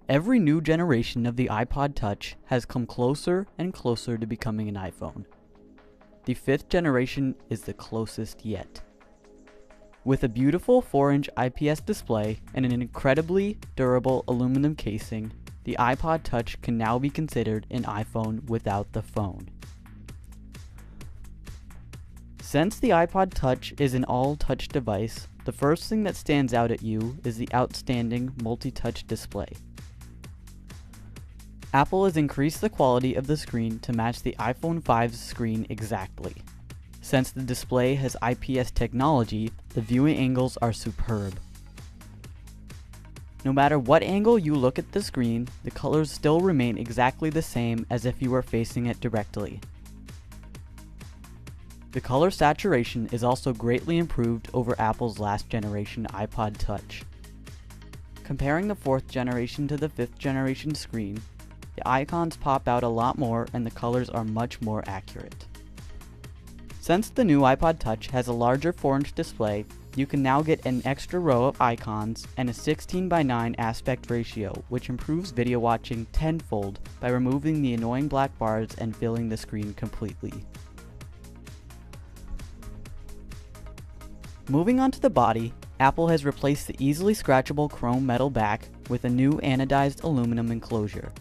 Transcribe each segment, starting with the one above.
Every new generation of the iPod Touch has come closer and closer to becoming an iPhone. The 5th generation is the closest yet. With a beautiful 4-inch IPS display and an incredibly durable aluminum casing, the iPod Touch can now be considered an iPhone without the phone. Since the iPod Touch is an all-touch device, the first thing that stands out at you is the outstanding multi-touch display. Apple has increased the quality of the screen to match the iPhone 5's screen exactly. Since the display has IPS technology, the viewing angles are superb. No matter what angle you look at the screen, the colors still remain exactly the same as if you were facing it directly. The color saturation is also greatly improved over Apple's last generation iPod Touch. Comparing the 4th generation to the 5th generation screen, the icons pop out a lot more and the colors are much more accurate. Since the new iPod Touch has a larger 4-inch display, you can now get an extra row of icons and a 16:9 aspect ratio, which improves video watching tenfold by removing the annoying black bars and filling the screen completely. Moving on to the body, Apple has replaced the easily scratchable chrome metal back with a new anodized aluminum enclosure.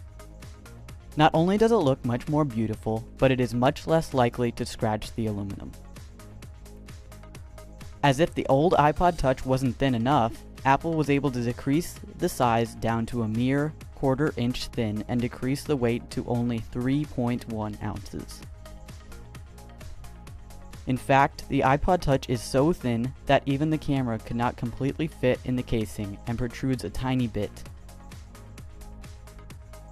Not only does it look much more beautiful, but it is much less likely to scratch the aluminum. As if the old iPod Touch wasn't thin enough, Apple was able to decrease the size down to a mere 1/4 inch thin and decrease the weight to only 3.1 ounces. In fact, the iPod Touch is so thin that even the camera could not completely fit in the casing and protrudes a tiny bit.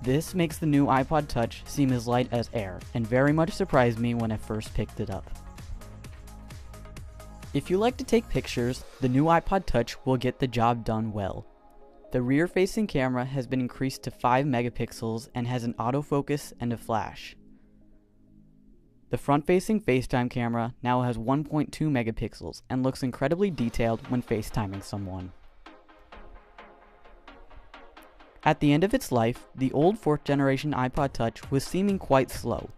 This makes the new iPod Touch seem as light as air, and very much surprised me when I first picked it up. If you like to take pictures, the new iPod Touch will get the job done well. The rear-facing camera has been increased to 5 megapixels and has an autofocus and a flash. The front-facing FaceTime camera now has 1.2 megapixels and looks incredibly detailed when FaceTiming someone. At the end of its life, the old 4th generation iPod Touch was seeming quite slow.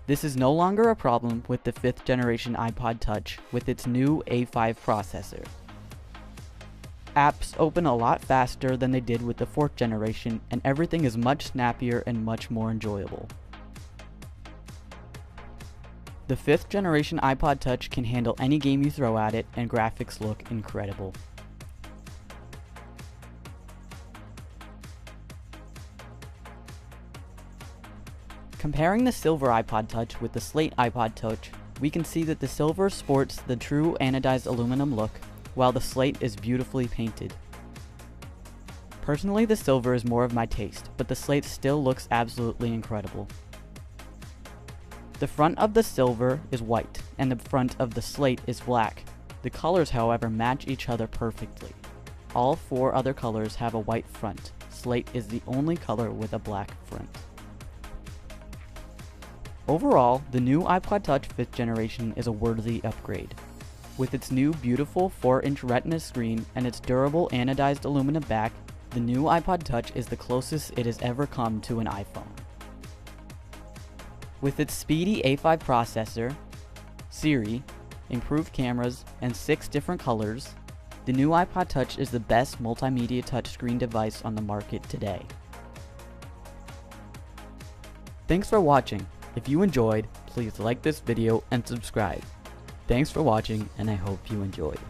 This is no longer a problem with the 5th generation iPod Touch with its new A5 processor. Apps open a lot faster than they did with the 4th generation, and everything is much snappier and much more enjoyable. The 5th generation iPod Touch can handle any game you throw at it, and graphics look incredible. Comparing the silver iPod Touch with the slate iPod Touch, we can see that the silver sports the true anodized aluminum look, while the slate is beautifully painted. Personally, the silver is more of my taste, but the slate still looks absolutely incredible. The front of the silver is white, and the front of the slate is black. The colors, however, match each other perfectly. All 4 other colors have a white front. Slate is the only color with a black front. Overall, the new iPod Touch 5th generation is a worthy upgrade. With its new beautiful 4-inch Retina screen and its durable anodized aluminum back, the new iPod Touch is the closest it has ever come to an iPhone. With its speedy A5 processor, Siri, improved cameras, and 6 different colors, the new iPod Touch is the best multimedia touchscreen device on the market today. Thanks for watching. If you enjoyed, please like this video and subscribe. Thanks for watching, and I hope you enjoyed.